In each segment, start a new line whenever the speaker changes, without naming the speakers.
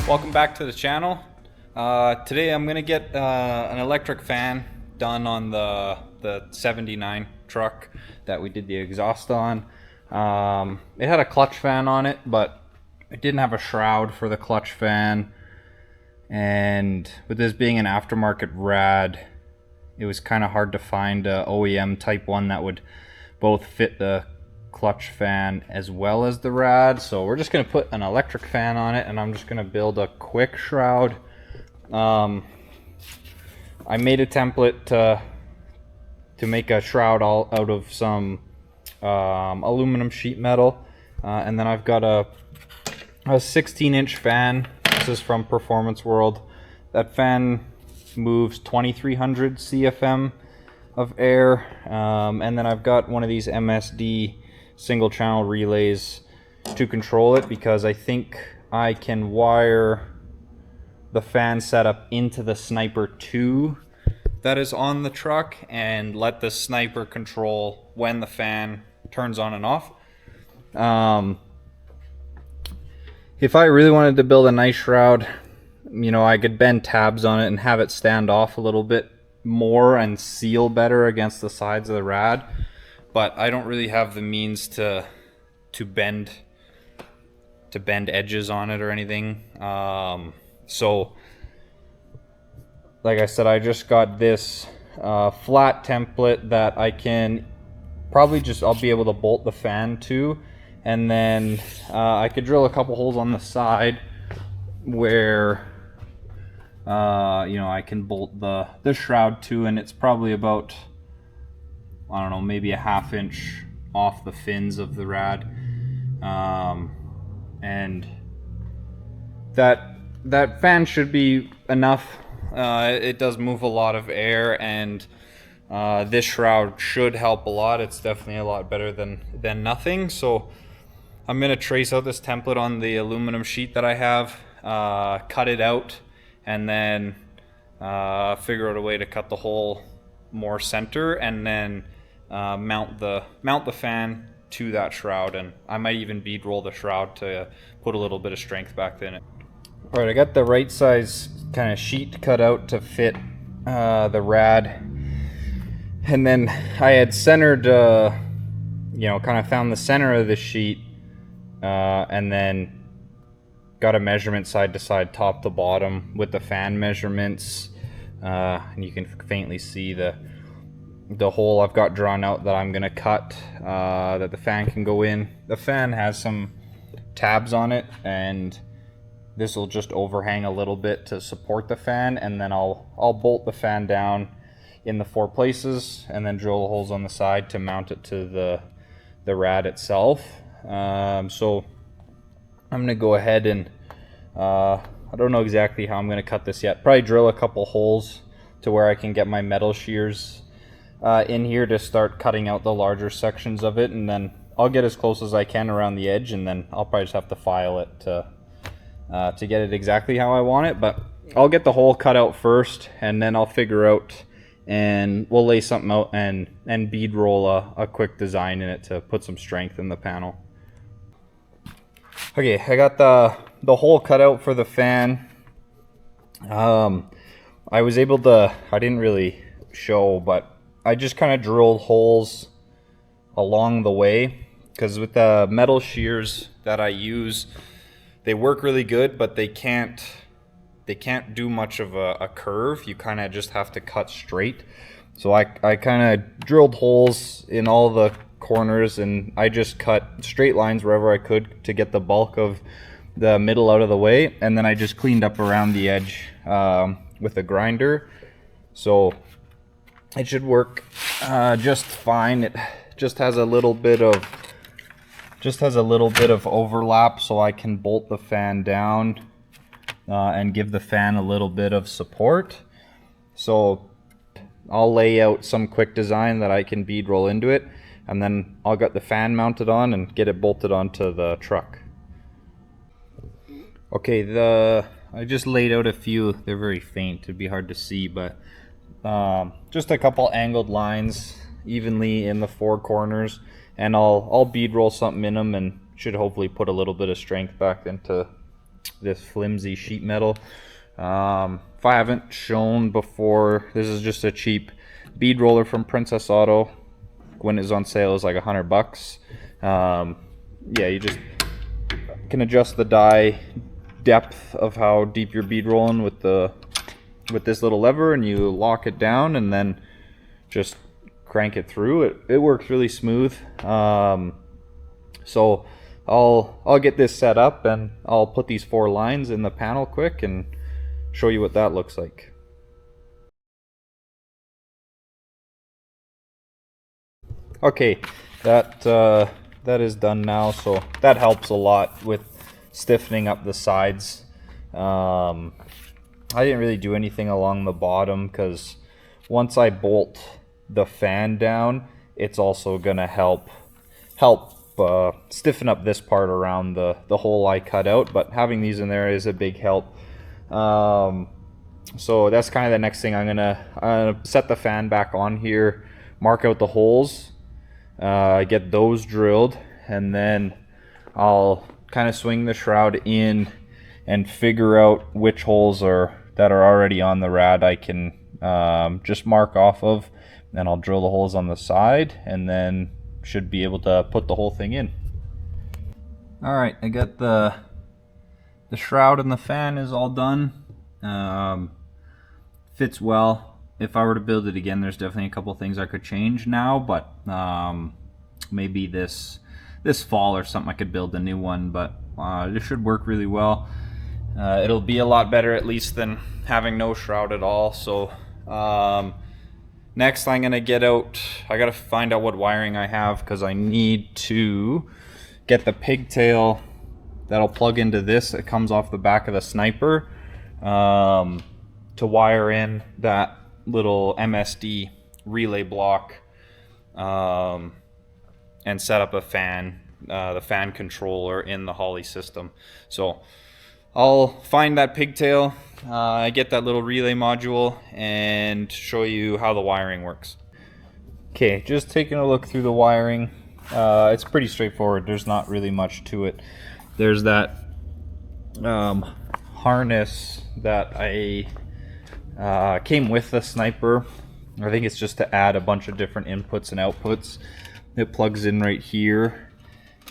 Welcome back to the channel. Today I'm gonna get an electric fan done on the 79 truck that we did the exhaust on. It had a clutch fan on it, but it didn't have a shroud for the clutch fan. And with this being an aftermarket rad, it was kind of hard to find a OEM type one that would both fit the clutch fan as well as the rad. So we're just going to put an electric fan on it, and I'm just going to build a quick shroud. I made a template to make a shroud all out of some aluminum sheet metal, and then I've got a 16-inch fan. This is from Performance World. That fan moves 2300 CFM of air, and then I've got one of these MSD single channel relays to control it, because I think I can wire the fan setup into the Sniper 2 that is on the truck and let the Sniper control when the fan turns on and off. If I really wanted to build a nice shroud, you know, I could bend tabs on it and have it stand off a little bit more and seal better against the sides of the rad. But I don't really have the means to bend edges on it or anything. So like I said, I just got this flat template that I can probably I'll be able to bolt the fan to, and then I could drill a couple holes on the side where you know, I can bolt the shroud to, and it's probably about, I don't know, maybe a ½ inch off the fins of the rad, and that fan should be enough. It does move a lot of air, and this shroud should help a lot. It's definitely a lot better than nothing. So I'm gonna trace out this template on the aluminum sheet that I have, cut it out, and then figure out a way to cut the hole more center, and then mount the fan to that shroud. And I might even bead roll the shroud to put a little bit of strength back in it. All right, I got the right size kind of sheet cut out to fit the rad, and then I had centered, you know, kind of found the center of the sheet, and then got a measurement side to side, top to bottom with the fan measurements, and you can faintly see the hole I've got drawn out that I'm gonna cut, that the fan can go in. The fan has some tabs on it, and this will just overhang a little bit to support the fan, and then I'll bolt the fan down in the 4 places, and then drill holes on the side to mount it to the rad itself. So I'm gonna go ahead and I don't know exactly how I'm gonna cut this yet. Probably drill a couple holes to where I can get my metal shears in here to start cutting out the larger sections of it, and then I'll get as close as I can around the edge, and then I'll probably just have to file it to get it exactly how I want it. But I'll get the hole cut out first, and then I'll figure out, and we'll lay something out and bead roll a quick design in it to put some strength in the panel. Okay, I got the hole cut out for the fan. I was able to, I didn't really show, but I just kind of drilled holes along the way, because with the metal shears that I use, they work really good, but they can't do much of a curve. You kind of just have to cut straight. So I kind of drilled holes in all the corners, and I just cut straight lines wherever I could to get the bulk of the middle out of the way, and then I just cleaned up around the edge with a grinder. So it should work just fine. It just has a little bit of overlap, so I can bolt the fan down and give the fan a little bit of support. So I'll lay out some quick design that I can bead roll into it, and then I'll get the fan mounted on and get it bolted onto the truck. Okay, I just laid out a few. They're very faint, it'd be hard to see, but just a couple angled lines evenly in the 4 corners, and I'll bead roll something in them, and should hopefully put a little bit of strength back into this flimsy sheet metal. If I haven't shown before, this is just a cheap bead roller from Princess Auto. When it's on sale, it's like $100. Yeah, you just can adjust the die depth of how deep your bead rolling with this little lever, and you lock it down and then just crank it through. It works really smooth. So I'll get this set up and I'll put these 4 lines in the panel quick and show you what that looks like. Okay, that is done now, so that helps a lot with stiffening up the sides. I didn't really do anything along the bottom because once I bolt the fan down, it's also gonna help stiffen up this part around the hole I cut out. But having these in there is a big help. So that's kind of the next thing. I'm gonna set the fan back on here, mark out the holes, get those drilled, and then I'll kind of swing the shroud in and figure out which holes that are already on the rad I can just mark off of. Then I'll drill the holes on the side and then should be able to put the whole thing in. Alright, I got the shroud and the fan is all done. Fits well. If I were to build it again, there's definitely a couple things I could change now, but maybe this fall or something I could build a new one, but it should work really well. It'll be a lot better at least than having no shroud at all. So next I'm gonna get out, I gotta find out what wiring I have because I need to get the pigtail that'll plug into this. It comes off the back of the Sniper to wire in that little MSD relay block and set up a fan, the fan controller in the Holley system. So I'll find that pigtail, get that little relay module, and show you how the wiring works. Okay, just taking a look through the wiring. It's pretty straightforward. There's not really much to it. There's that harness that I came with the Sniper. I think it's just to add a bunch of different inputs and outputs. It plugs in right here.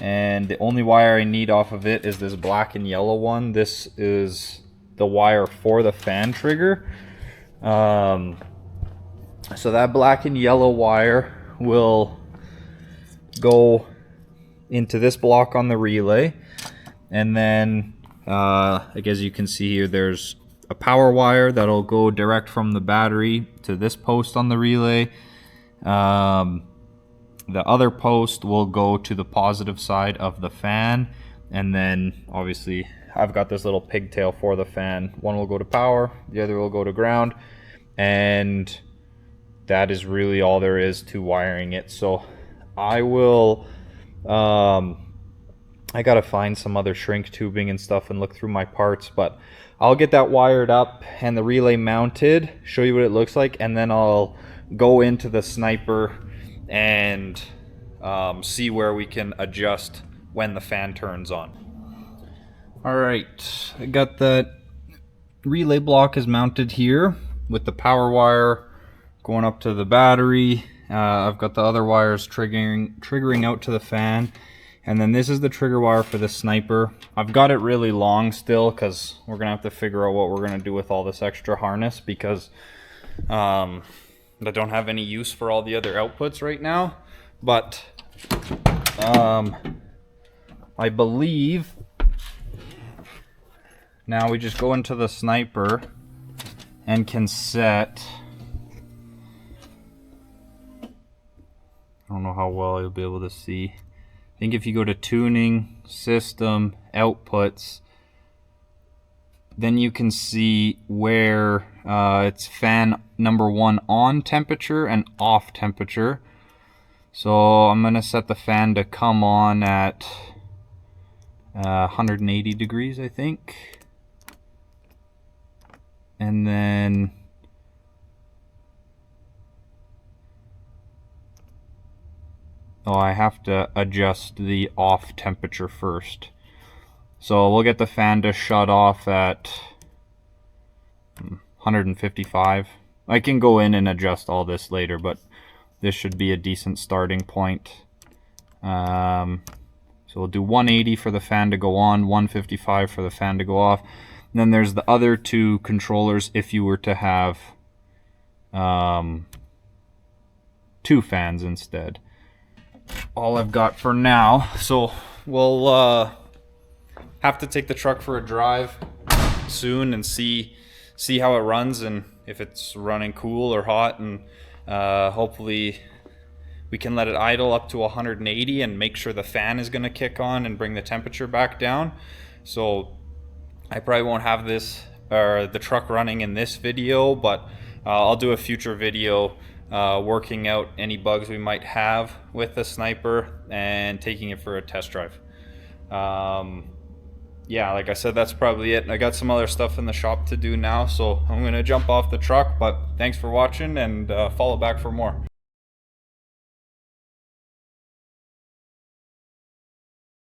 And the only wire I need off of it is this black and yellow one. This is the wire for the fan trigger. So that black and yellow wire will go into this block on the relay. And then, like as you can see here, there's a power wire that'll go direct from the battery to this post on the relay. The other post will go to the positive side of the fan, and then obviously I've got this little pigtail for the fan. One will go to power, the other will go to ground, and that is really all there is to wiring it. So I will I gotta find some other shrink tubing and stuff and look through my parts, but I'll get that wired up and the relay mounted, show you what it looks like, and then I'll go into the Sniper and see where we can adjust when the fan turns on. Alright, I got the relay block is mounted here with the power wire going up to the battery. I've got the other wires triggering out to the fan, and then this is the trigger wire for the Sniper. I've got it really long still because we're gonna have to figure out what we're gonna do with all this extra harness, because I don't have any use for all the other outputs right now. But I believe now we just go into the Sniper and can set, I don't know how well you'll be able to see. I think if you go to tuning, system, outputs, then you can see where it's fan number 1 on temperature and off temperature. So I'm gonna set the fan to come on at 180 degrees, I think. And then I have to adjust the off temperature first. So we'll get the fan to shut off at 155. I can go in and adjust all this later, but this should be a decent starting point. So we'll do 180 for the fan to go on, 155 for the fan to go off. And then there's the other two controllers if you were to have two fans instead. All I've got for now. So we'll have to take the truck for a drive soon and see how it runs and if it's running cool or hot, and hopefully we can let it idle up to 180 and make sure the fan is going to kick on and bring the temperature back down. So I probably won't have this or the truck running in this video, but I'll do a future video working out any bugs we might have with the Sniper and taking it for a test drive. Yeah, like I said, that's probably it. I got some other stuff in the shop to do now, so I'm gonna jump off the truck, but thanks for watching, and follow back for more.